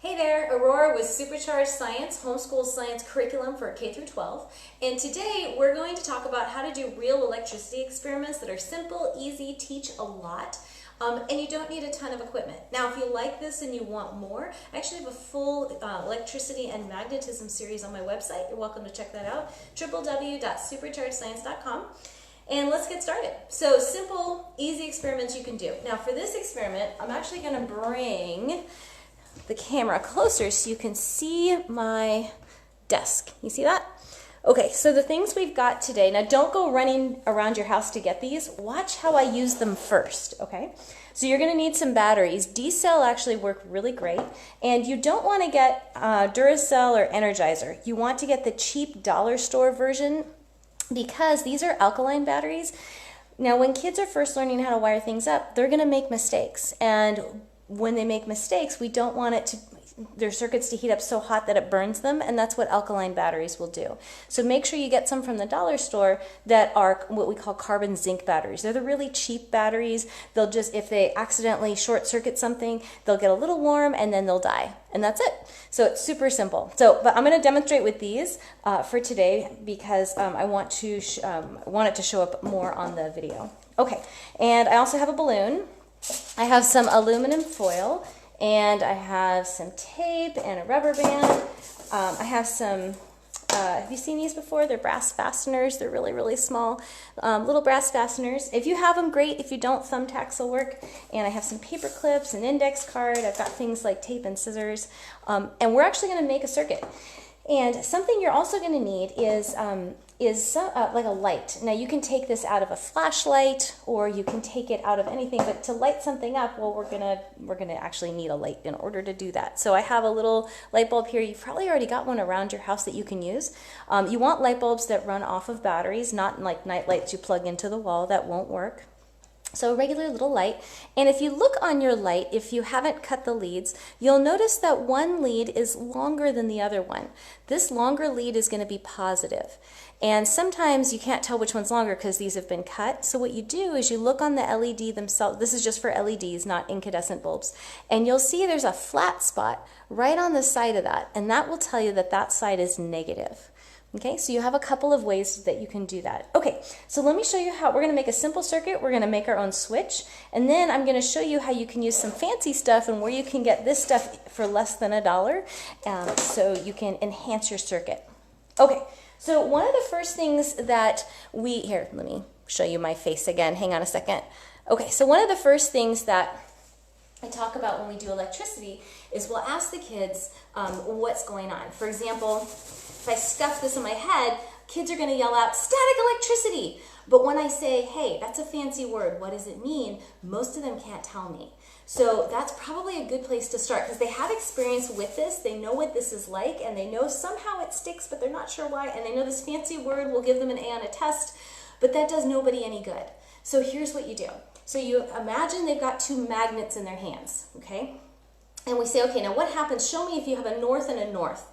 Hey there, Aurora with Supercharged Science, Homeschool Science Curriculum for K through 12. And today we're going to talk about how to do real electricity experiments that are simple, easy, teach a lot, and you don't need a ton of equipment. Now, if you like this and you want more, I actually have a full Electricity and Magnetism series on my website. You're welcome to check that out, www.superchargedscience.com. And let's get started. So simple, easy experiments you can do. Now for this experiment, I'm actually going to bring the camera closer so you can see my desk. You see that? Okay, so the things we've got today, now don't go running around your house to get these. Watch how I use them first, okay? So you're going to need some batteries. D-cell actually work really great, and you don't want to get Duracell or Energizer. You want to get the cheap dollar store version because these are alkaline batteries. Now when kids are first learning how to wire things up, they're going to make mistakes, and when they make mistakes, we don't want their circuits to heat up so hot that it burns them, and that's what alkaline batteries will do. So make sure you get some from the dollar store that are what we call carbon zinc batteries. They're the really cheap batteries. They'll just, if they accidentally short circuit something, they'll get a little warm and then they'll die. And that's it. So it's super simple. But I'm going to demonstrate with these for today because I want it to show up more on the video. Okay, and I also have a balloon. I have some aluminum foil, and I have some tape and a rubber band. I have some, have you seen these before? They're brass fasteners. They're really, really small, little brass fasteners. If you have them, great. If you don't, thumbtacks will work. And I have some paper clips, an index card. I've got things like tape and scissors. And we're actually going to make a circuit. And something you're also going to need is like a light. Now you can take this out of a flashlight, or you can take it out of anything, but to light something up, well, we're gonna actually need a light in order to do that. So I have a little light bulb here. You've probably already got one around your house that you can use. You want light bulbs that run off of batteries, not like night lights you plug into the wall. That won't work. So a regular little light, and if you look on your light, if you haven't cut the leads, you'll notice that one lead is longer than the other one. This longer lead is going to be positive, and sometimes you can't tell which one's longer because these have been cut. So what you do is you look on the LED themselves. This is just for LEDs, not incandescent bulbs, and you'll see there's a flat spot right on the side of that, and that will tell you that that side is negative. Okay, so you have a couple of ways that you can do that. Okay, so let me show you how we're going to make a simple circuit. We're going to make our own switch, and then I'm going to show you how you can use some fancy stuff and where you can get this stuff for less than $1, so you can enhance your circuit. Okay, so one of the first things that here, let me show you my face again. Hang on a second. Okay, so one of the first things that I talk about when we do electricity is we'll ask the kids what's going on. For example, if I stuff this in my head, kids are going to yell out, static electricity. But when I say, hey, that's a fancy word, what does it mean? Most of them can't tell me. So that's probably a good place to start because they have experience with this. They know what this is like, and they know somehow it sticks, but they're not sure why. And they know this fancy word will give them an A on a test, but that does nobody any good. So here's what you do. So you imagine they've got two magnets in their hands, okay? And we say, okay, now what happens? Show me if you have a north and a north.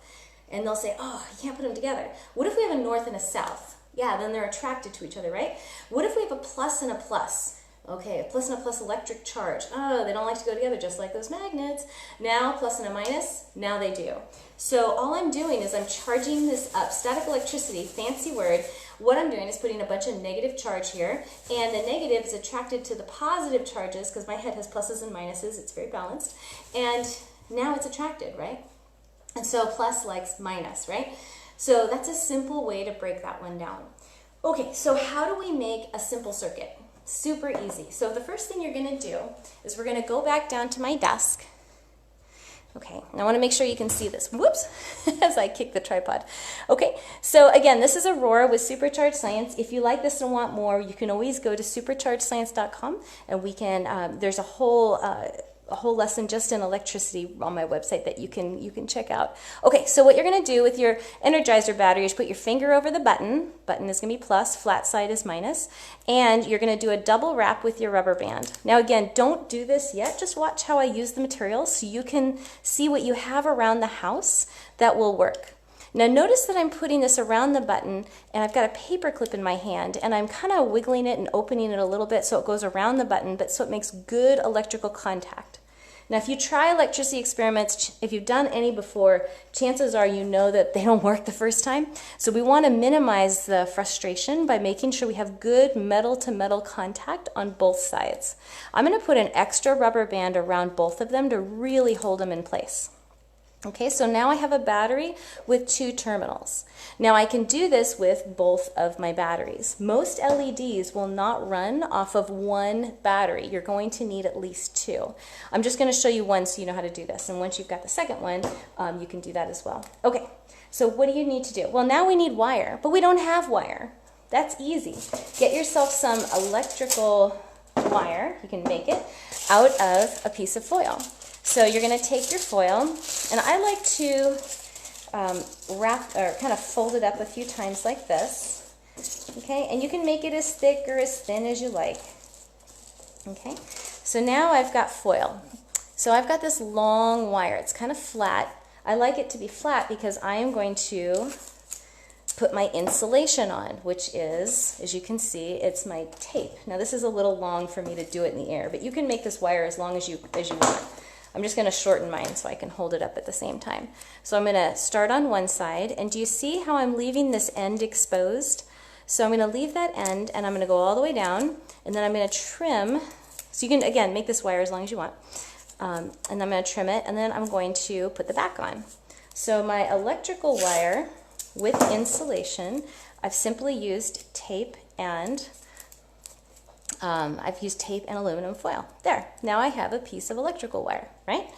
And they'll say, oh, you can't put them together. What if we have a north and a south? Yeah, then they're attracted to each other, right? What if we have a plus and a plus? Okay, a plus and a plus electric charge. Oh, they don't like to go together, just like those magnets. Now, plus and a minus, now they do. So all I'm doing is I'm charging this up. Static electricity, fancy word. What I'm doing is putting a bunch of negative charge here, and the negative is attracted to the positive charges because my head has pluses and minuses. It's very balanced. And now it's attracted, right? And so plus likes minus, right? So that's a simple way to break that one down. Okay, so how do we make a simple circuit? Super easy. So the first thing you're going to do is we're going to go back down to my desk. Okay, and I want to make sure you can see this. Whoops, as I kick the tripod. Okay, so again, this is Aurora with Supercharged Science. If you like this and want more, you can always go to superchargedscience.com, and we can, there's a whole lesson just in electricity on my website that you can check out. Okay, so what you're going to do with your Energizer battery is put your finger over the button. Button is going to be plus, flat side is minus, and you're going to do a double wrap with your rubber band. Now again, don't do this yet. Just watch how I use the material so you can see what you have around the house that will work. Now notice that I'm putting this around the button, and I've got a paper clip in my hand, and I'm kind of wiggling it and opening it a little bit so it goes around the button, but so it makes good electrical contact. Now, if you try electricity experiments, if you've done any before, chances are you know that they don't work the first time. So we want to minimize the frustration by making sure we have good metal-to-metal contact on both sides. I'm going to put an extra rubber band around both of them to really hold them in place. Okay, so now I have a battery with 2 terminals. Now I can do this with both of my batteries. Most LEDs will not run off of one battery. You're going to need at least 2. I'm just going to show you one so you know how to do this. And once you've got the second one, you can do that as well. Okay, so what do you need to do? Well, now we need wire, but we don't have wire. That's easy. Get yourself some electrical wire, you can make it, out of a piece of foil. So you're going to take your foil, and I like to wrap or kind of fold it up a few times like this. Okay, and you can make it as thick or as thin as you like. Okay, so now I've got foil. So I've got this long wire. It's kind of flat. I like it to be flat because I am going to put my insulation on, which is, as you can see, it's my tape. Now this is a little long for me to do it in the air, but you can make this wire as long as you want. I'm just going to shorten mine so I can hold it up at the same time. So I'm going to start on one side, and do you see how I'm leaving this end exposed? So I'm going to leave that end, and I'm going to go all the way down, and then I'm going to trim. So you can, again, make this wire as long as you want. And I'm going to trim it, and then I'm going to put the back on. So my electrical wire with insulation, I've simply used tape and aluminum foil. There, now I have a piece of electrical wire, right?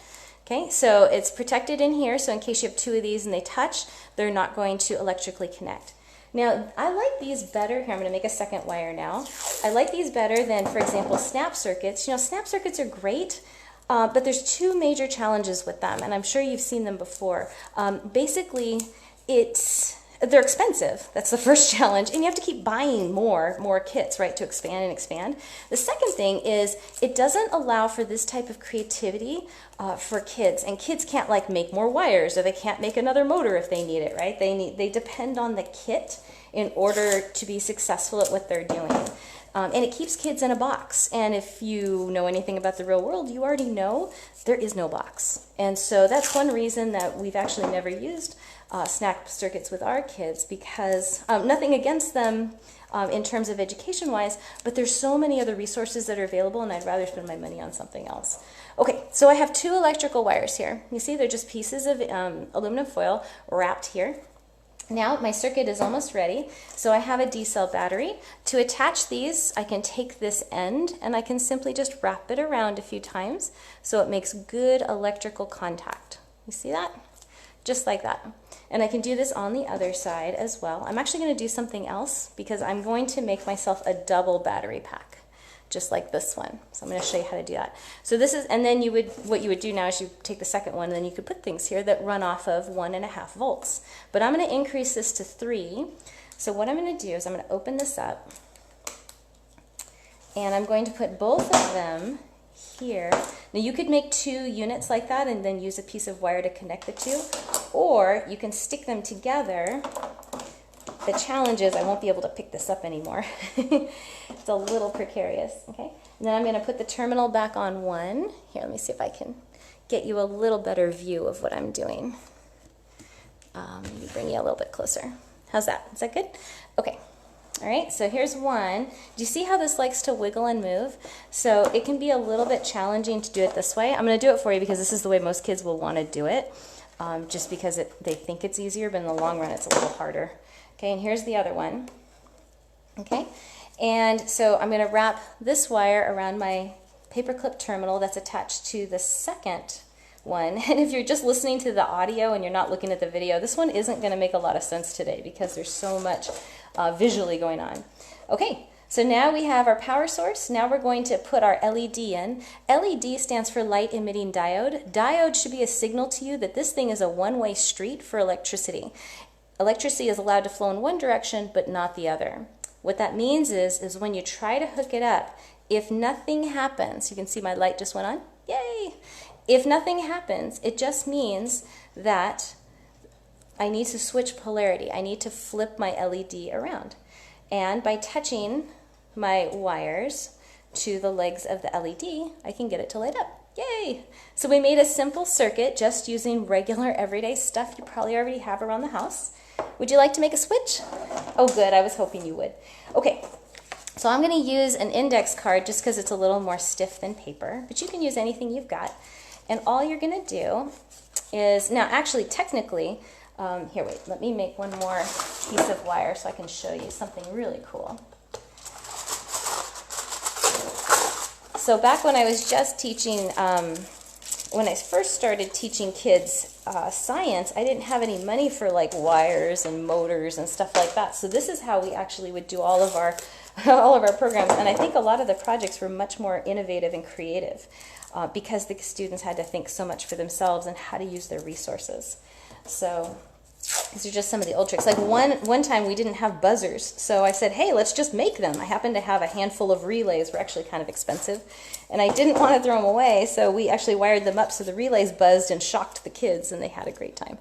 Okay, so it's protected in here, so in case you have 2 of these and they touch, they're not going to electrically connect. Now, I like these better. Here, I'm going to make a second wire now. I like these better than, for example, snap circuits. You know, snap circuits are great, but there's 2 major challenges with them, and I'm sure you've seen them before. Basically, they're expensive. That's the first challenge, and you have to keep buying more kits, right, to expand and expand. The second thing is it doesn't allow for this type of creativity for kids, and kids can't like make more wires, or they can't make another motor if they need it, right? They depend on the kit in order to be successful at what they're doing. And it keeps kids in a box. And if you know anything about the real world, you already know there is no box. And so that's one reason that we've actually never used snap circuits with our kids, because nothing against them in terms of education-wise, but there's so many other resources that are available, and I'd rather spend my money on something else. Okay, so I have 2 electrical wires here. You see, they're just pieces of aluminum foil wrapped here. Now my circuit is almost ready, so I have a D-cell battery. To attach these, I can take this end and I can simply just wrap it around a few times so it makes good electrical contact. You see that? Just like that. And I can do this on the other side as well. I'm actually going to do something else because I'm going to make myself a double battery pack, just like this one. So I'm going to show you how to do that. So this is, and then what you would do now is you take the second one, and then you could put things here that run off of 1.5 volts. But I'm going to increase this to 3. So what I'm going to do is I'm going to open this up, and I'm going to put both of them here. Now you could make 2 units like that and then use a piece of wire to connect the 2, or you can stick them together. The challenge is I won't be able to pick this up anymore. It's a little precarious, okay? And then I'm going to put the terminal back on one. Here, let me see if I can get you a little better view of what I'm doing. Maybe bring you a little bit closer. How's that? Is that good? Okay. All right, so here's one. Do you see how this likes to wiggle and move? So it can be a little bit challenging to do it this way. I'm going to do it for you because this is the way most kids will want to do it, just because they think it's easier, but in the long run it's a little harder. Okay, and here's the other one. Okay, and so I'm going to wrap this wire around my paperclip terminal that's attached to the second one. And if you're just listening to the audio and you're not looking at the video, this one isn't going to make a lot of sense today because there's so much visually going on. Okay, so now we have our power source. Now we're going to put our LED in. LED stands for light emitting diode. Diode should be a signal to you that this thing is a one-way street for electricity. Electricity is allowed to flow in one direction, but not the other. What that means is when you try to hook it up, if nothing happens, you can see my light just went on, yay! If nothing happens, it just means that I need to switch polarity. I need to flip my LED around. And by touching my wires to the legs of the LED, I can get it to light up. Yay! So we made a simple circuit just using regular everyday stuff you probably already have around the house. Would you like to make a switch? Oh good, I was hoping you would. Okay, so I'm going to use an index card just because it's a little more stiff than paper, but you can use anything you've got. And all you're going to do is, now actually technically, here wait, let me make one more piece of wire so I can show you something really cool. So back when I was just teaching, when I first started teaching kids science, I didn't have any money for like wires and motors and stuff like that. So this is how we actually would do all of our programs. And I think a lot of the projects were much more innovative and creative because the students had to think so much for themselves and how to use their resources. So these are just some of the old tricks. Like one time we didn't have buzzers, so I said, hey, let's just make them. I happened to have a handful of relays, were actually kind of expensive, and I didn't want to throw them away, so we actually wired them up so the relays buzzed and shocked the kids, and they had a great time.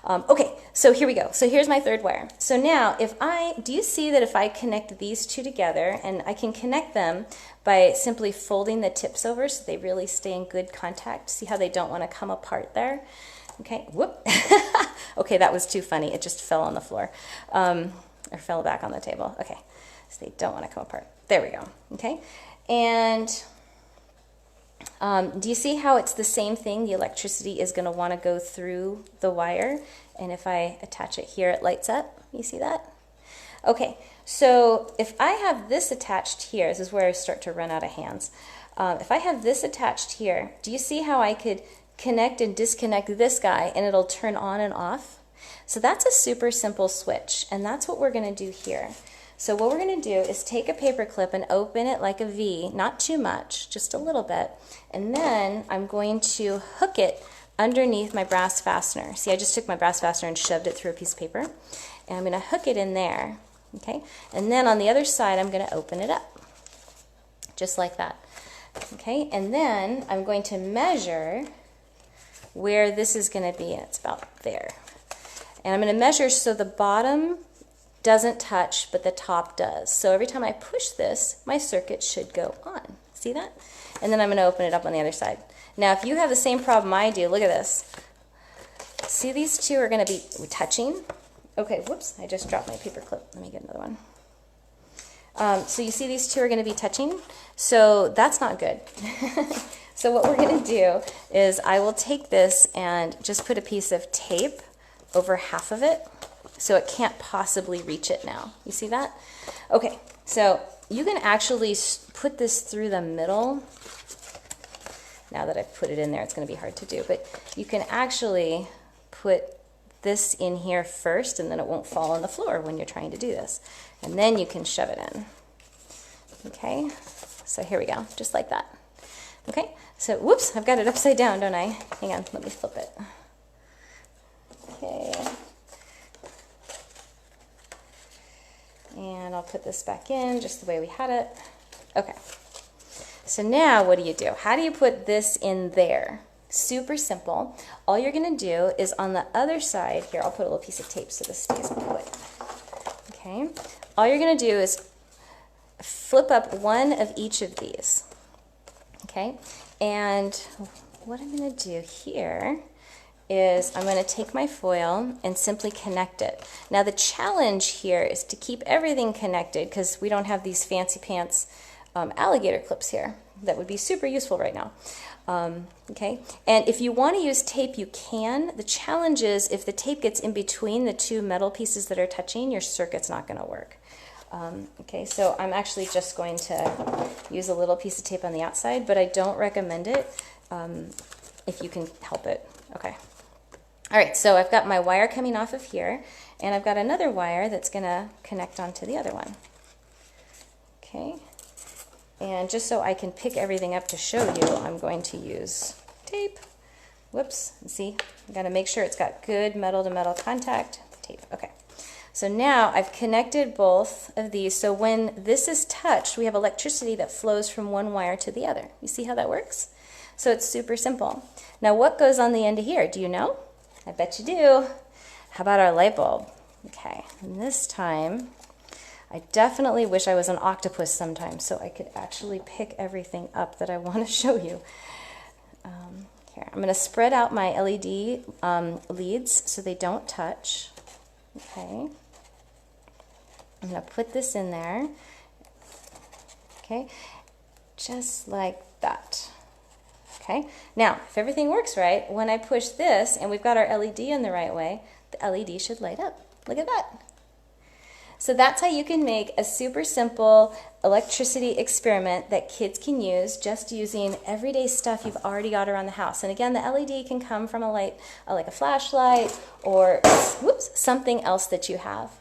Okay, so here we go. So here's my third wire. So now, do you see that if I connect these two together, and I can connect them by simply folding the tips over so they really stay in good contact. See how they don't want to come apart there? Okay, whoop. Okay, that was too funny. It just fell on the floor, or fell back on the table. Okay, so they don't want to come apart. There we go. Okay, and do you see how it's the same thing? The electricity is going to want to go through the wire, and if I attach it here, it lights up. You see that? Okay, so if I have this attached here, this is where I start to run out of hands. If I have this attached here, do you see how I could connect and disconnect this guy and it'll turn on and off? So that's a super simple switch, and that's what we're going to do here. So what we're going to do is take a paper clip and open it like a V, not too much, just a little bit, and then I'm going to hook it underneath my brass fastener. See, I just took my brass fastener and shoved it through a piece of paper, and I'm going to hook it in there, okay? And then on the other side, I'm going to open it up, just like that, okay? And then I'm going to measure where this is going to be, and it's about there. And I'm going to measure so the bottom doesn't touch, but the top does. So every time I push this, my circuit should go on. See that? And then I'm going to open it up on the other side. Now, if you have the same problem I do, look at this. See, these two are going to be touching. Okay, whoops, I just dropped my paper clip. Let me get another one. So you see these two are going to be touching. So that's not good. So what we're going to do is I will take this and just put a piece of tape over half of it so it can't possibly reach it now. You see that? Okay, so you can actually put this through the middle. Now that I've put it in there, it's going to be hard to do, but you can actually put this in here first, and then it won't fall on the floor when you're trying to do this. And then you can shove it in. Okay, so here we go, just like that. Okay, so whoops, I've got it upside down, don't I? Hang on, let me flip it. Okay. And I'll put this back in just the way we had it. Okay. So now what do? How do you put this in there? Super simple. All you're going to do is on the other side, here, I'll put a little piece of tape so this stays put. Okay. All you're going to do is flip up one of each of these. Okay. And what I'm going to do here is I'm going to take my foil and simply connect it. Now the challenge here is to keep everything connected because we don't have these fancy pants alligator clips here that would be super useful right now. Okay, and if you want to use tape, you can. The challenge is if the tape gets in between the two metal pieces that are touching, your circuit's not going to work. Okay, so I'm actually just going to use a little piece of tape on the outside, but I don't recommend it if you can help it. Okay. All right, so I've got my wire coming off of here, and I've got another wire that's going to connect onto the other one. Okay, and just so I can pick everything up to show you, I'm going to use tape. Whoops, see, I've got to make sure it's got good metal-to-metal contact. Tape, okay. So now I've connected both of these, so when this is touched, we have electricity that flows from one wire to the other. You see how that works? So it's super simple. Now what goes on the end of here? Do you know? I bet you do. How about our light bulb? Okay, and this time, I definitely wish I was an octopus sometimes so I could actually pick everything up that I want to show you. Here, I'm going to spread out my LED leads so they don't touch. Okay. I'm going to put this in there. Okay. Just like that. Okay. Now, if everything works right, when I push this and we've got our LED in the right way, the LED should light up. Look at that. So that's how you can make a super simple electricity experiment that kids can use just using everyday stuff you've already got around the house. And again, the LED can come from a light, like a flashlight or whoops, something else that you have.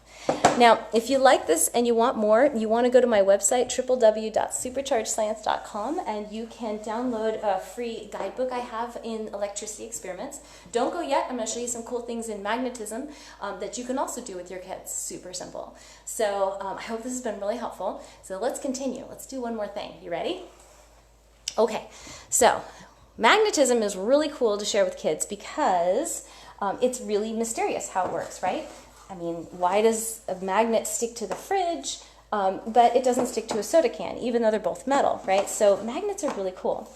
Now, if you like this and you want more, you want to go to my website, www.superchargedscience.com, and you can download a free guidebook I have in electricity experiments. Don't go yet. I'm going to show you some cool things in magnetism that you can also do with your kids. Super simple. So I hope this has been really helpful. So let's continue. Let's do one more thing. You ready? Okay. So magnetism is really cool to share with kids because it's really mysterious how it works, right? I mean, why does a magnet stick to the fridge, but it doesn't stick to a soda can, even though they're both metal, right? So magnets are really cool.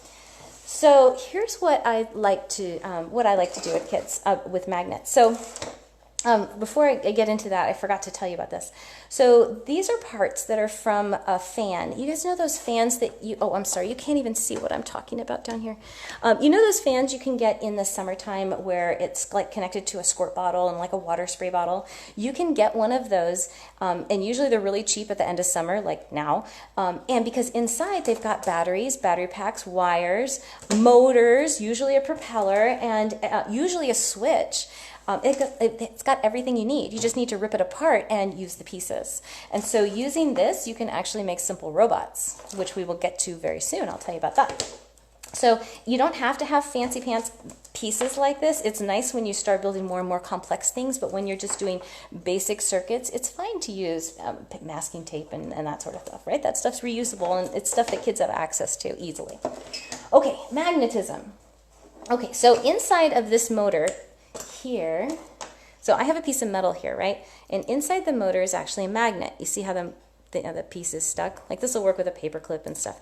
So here's what I like to do with kids with magnets. So before I get into that, I forgot to tell you about this. So these are parts that are from a fan. You guys know those fans that you, oh, I'm sorry, you can't even see what I'm talking about down here. You know those fans you can get in the summertime where it's like connected to a squirt bottle and like a water spray bottle? You can get one of those, and usually they're really cheap at the end of summer, like now. And because inside they've got batteries, battery packs, wires, motors, usually a propeller, and usually a switch. It's got everything you need. You just need to rip it apart and use the pieces. And so using this, you can actually make simple robots, which we will get to very soon. I'll tell you about that. So you don't have to have fancy pants pieces like this. It's nice when you start building more and more complex things, but when you're just doing basic circuits, it's fine to use masking tape and that sort of stuff, right? That stuff's reusable, and it's stuff that kids have access to easily. Okay, magnetism. Okay, so inside of this motor here, so I have a piece of metal here, right? And inside the motor is actually a magnet. You see how the piece is stuck? Like this will work with a paper clip and stuff.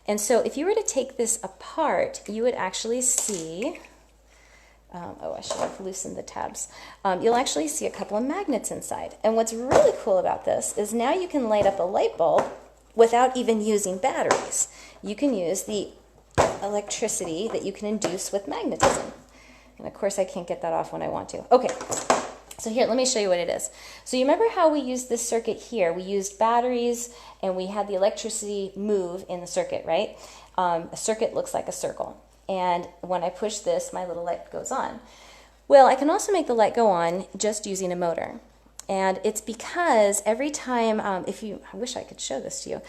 And so if you were to take this apart, you would actually see, oh, I should have loosened the tabs. You'll actually see a couple of magnets inside. And what's really cool about this is now you can light up a light bulb without even using batteries. You can use the electricity that you can induce with magnetism. And of course I can't get that off when I want to. Okay, so here, let me show you what it is. So you remember how we used this circuit here? We used batteries and we had the electricity move in the circuit, right? A circuit looks like a circle. And when I push this, my little light goes on. Well, I can also make the light go on just using a motor. And it's because every time, I wish I could show this to you.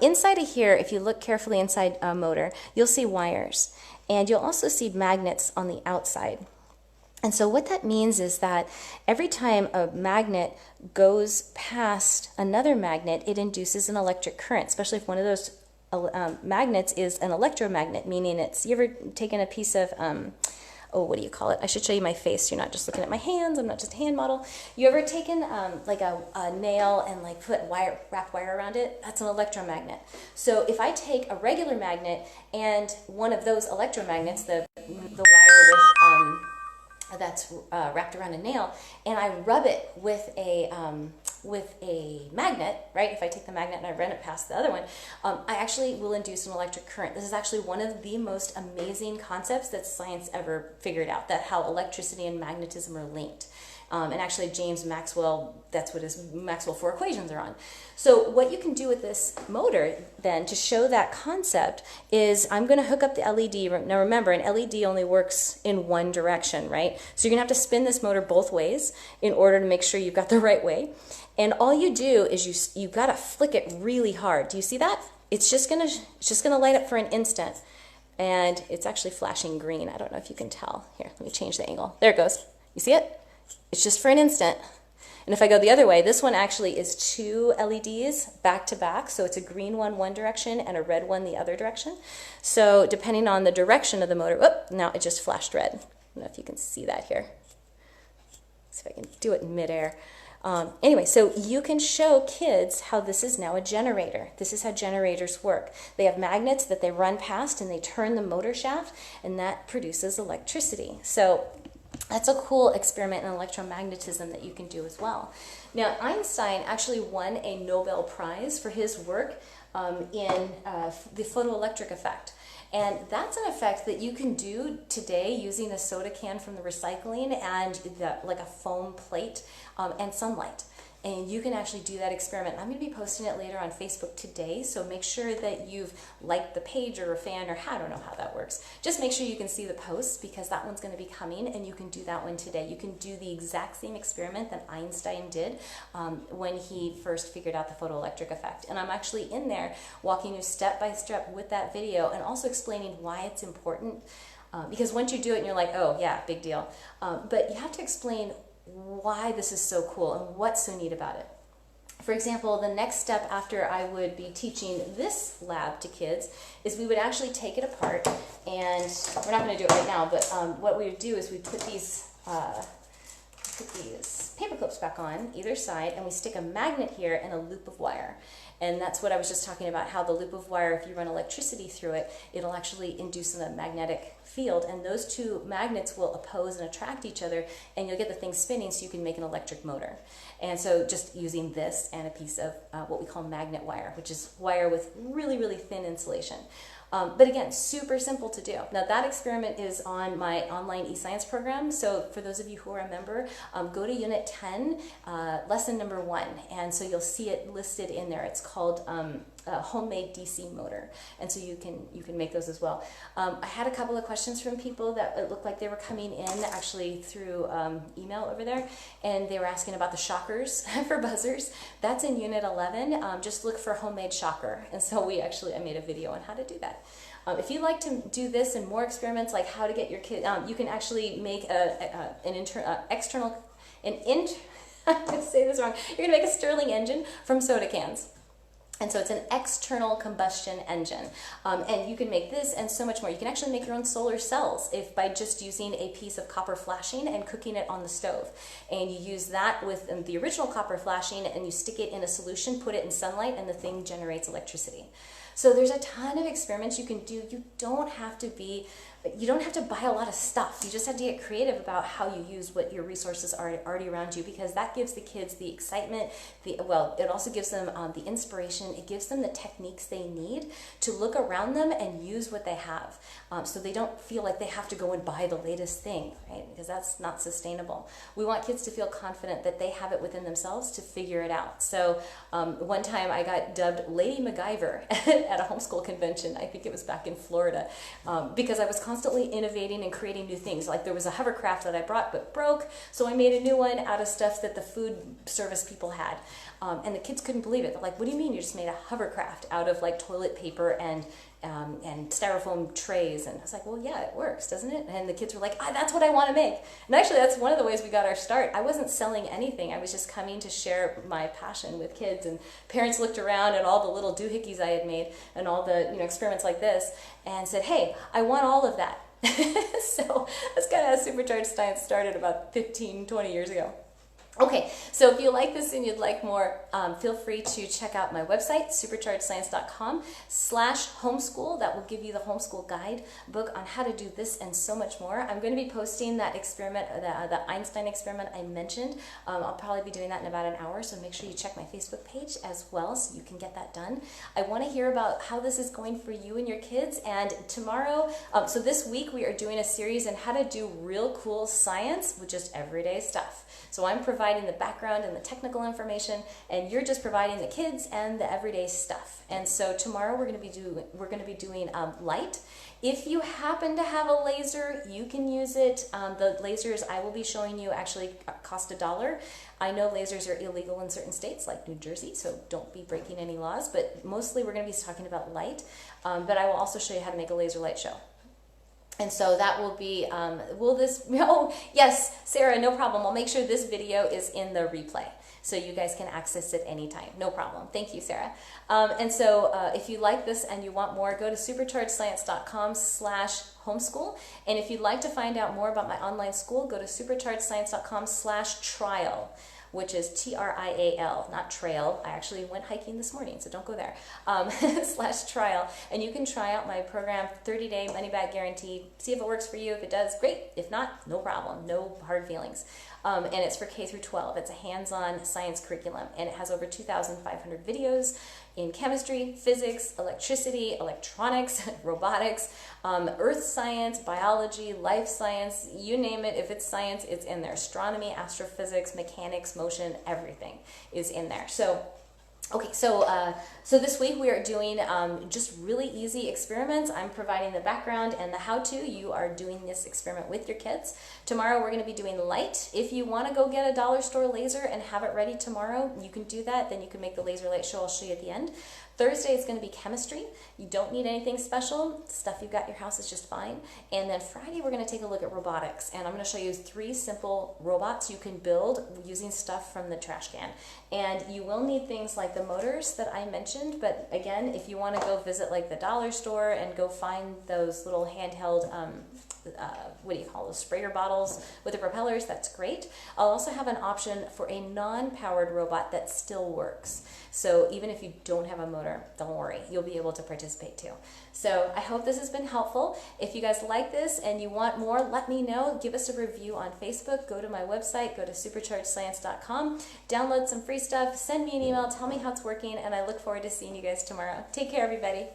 Inside of here, if you look carefully inside a motor, you'll see wires. And you'll also see magnets on the outside. And so what that means is that every time a magnet goes past another magnet, it induces an electric current, especially if one of those magnets is an electromagnet, meaning it's, you ever taken a piece of, oh, what do you call it? I should show you my face. You're not just looking at my hands. I'm not just a hand model. You ever taken like a nail and like put wrap wire around it? That's an electromagnet. So if I take a regular magnet and one of those electromagnets, the wire with that's wrapped around a nail, and I rub it with a magnet, right? If I take the magnet and I run it past the other one, I actually will induce an electric current. This is actually one of the most amazing concepts that science ever figured out, that how electricity and magnetism are linked. And actually James Maxwell, that's what his Maxwell 4 equations are on. So what you can do with this motor then to show that concept is I'm going to hook up the LED. Now remember, an LED only works in one direction, right? So you're going to have to spin this motor both ways in order to make sure you've got the right way. And all you do is you've got to flick it really hard. Do you see that? It's just going to light up for an instant. And it's actually flashing green. I don't know if you can tell. Here, let me change the angle. There it goes. You see it? It's just for an instant. And if I go the other way, this one actually is 2 LEDs back to back. So it's a green one direction and a red one the other direction. So depending on the direction of the motor, whoop, now it just flashed red. I don't know if you can see that here. See if I can do it in midair. Anyway, so you can show kids how this is now a generator. This is how generators work. They have magnets that they run past and they turn the motor shaft, and that produces electricity. So that's a cool experiment in electromagnetism that you can do as well. Now, Einstein actually won a Nobel Prize for his work in the photoelectric effect. And that's an effect that you can do today using a soda can from the recycling and like a foam plate and sunlight. And you can actually do that experiment. I'm going to be posting it later on Facebook today, so make sure that you've liked the page or a fan, or I don't know how that works. Just make sure you can see the post, because that one's going to be coming, and you can do that one today. You can do the exact same experiment that Einstein did when he first figured out the photoelectric effect. And I'm actually in there walking you step by step with that video, and also explaining why it's important. Because once you do it and you're like, oh yeah, big deal. But you have to explain why this is so cool and what's so neat about it. For example, the next step after I would be teaching this lab to kids is we would actually take it apart, and we're not going to do it right now, but what we would do is we put these paper clips back on either side, and we stick a magnet here and a loop of wire. And that's what I was just talking about, how the loop of wire, if you run electricity through it, it'll actually induce a magnetic field, and those two magnets will oppose and attract each other, and you'll get the thing spinning so you can make an electric motor. And so just using this and a piece of what we call magnet wire, which is wire with really, really thin insulation. But again, super simple to do. Now, that experiment is on my online eScience program. So for those of you who are a member, go to Unit 10, Lesson number 1. And so you'll see it listed in there. It's called a homemade DC motor. And so you can make those as well. I had a couple of questions from people that it looked like they were coming in actually through email over there. And they were asking about the shockers for buzzers. That's in Unit 11. Just look for homemade shocker. And so I made a video on how to do that. If you'd like to do this and more experiments, like how to get your kid, you can actually make I'm going to say this wrong. You're going to make a Stirling engine from soda cans. And so it's an external combustion engine. And you can make this and so much more. You can actually make your own solar cells by just using a piece of copper flashing and cooking it on the stove. And you use that with the original copper flashing, and you stick it in a solution, put it in sunlight, and the thing generates electricity. So there's a ton of experiments you can do. You don't have to buy a lot of stuff. You just have to get creative about how you use what your resources are already around you, because that gives the kids the excitement. It also gives them the inspiration. It gives them the techniques they need to look around them and use what they have, so they don't feel like they have to go and buy the latest thing, right? Because that's not sustainable. We want kids to feel confident that they have it within themselves to figure it out. So one time I got dubbed Lady MacGyver at a homeschool convention. I think it was back in Florida, because I was constantly innovating and creating new things. Like there was a hovercraft that I brought but broke, so I made a new one out of stuff that the food service people had. And the kids couldn't believe it. They're like, what do you mean you just made a hovercraft out of like toilet paper and styrofoam trays? And I was like, well, yeah, it works, doesn't it? And the kids were like, that's what I want to make. And actually, that's one of the ways we got our start. I wasn't selling anything. I was just coming to share my passion with kids. And parents looked around at all the little doohickeys I had made and all the experiments like this and said, hey, I want all of that. So that's kind of how Supercharged Science started about 15, 20 years ago. Okay, so if you like this and you'd like more, feel free to check out my website, superchargedscience.com/homeschool. That will give you the homeschool guide book on how to do this and so much more. I'm going to be posting that experiment, the Einstein experiment I mentioned. I'll probably be doing that in about an hour, so make sure you check my Facebook page as well so you can get that done. I want to hear about how this is going for you and your kids. And tomorrow, so this week we are doing a series on how to do real cool science with just everyday stuff. So I'm providing the background and the technical information, and you're just providing the kids and the everyday stuff. And so tomorrow we're going to be doing light. If you happen to have a laser, you can use it. The lasers I will be showing you actually cost $1. I know lasers are illegal in certain states like New Jersey, so don't be breaking any laws. But mostly we're going to be talking about light. But I will also show you how to make a laser light show. And so that will be, oh, yes, Sarah, no problem. I'll make sure this video is in the replay so you guys can access it anytime. No problem. Thank you, Sarah. And so if you like this and you want more, go to superchargedscience.com/homeschool. And if you'd like to find out more about my online school, go to superchargedscience.com/trial. which is TRIAL, not trail. I actually went hiking this morning, so don't go there, /trial. And you can try out my program, 30-day money-back guarantee. See if it works for you. If it does, great. If not, no problem. No hard feelings. And it's for K through 12. It's a hands-on science curriculum, and it has over 2,500 videos in chemistry, physics, electricity, electronics, robotics, earth science, biology, life science, you name it. If it's science, it's in there. Astronomy, astrophysics, mechanics, motion, everything is in there. So okay, so this week we are doing just really easy experiments. I'm providing the background and the how-to. You are doing this experiment with your kids. Tomorrow we're going to be doing light. If you want to go get a dollar store laser and have it ready tomorrow, you can do that. Then you can make the laser light show. I'll show you at the end. Thursday is going to be chemistry. You don't need anything special. Stuff you've got in your house is just fine. And then Friday we're going to take a look at robotics. And I'm going to show you 3 simple robots you can build using stuff from the trash can. And you will need things like the motors that I mentioned. But again, if you want to go visit like the dollar store and go find those little handheld what do you call those, sprayer bottles with the propellers, that's great. I'll also have an option for a non-powered robot that still works. So even if you don't have a motor, don't worry, you'll be able to participate too. So I hope this has been helpful. If you guys like this and you want more, let me know. Give us a review on Facebook. Go to my website, go to superchargedscience.com, download some free stuff, send me an email, tell me how it's working, and I look forward to seeing you guys tomorrow. Take care, everybody.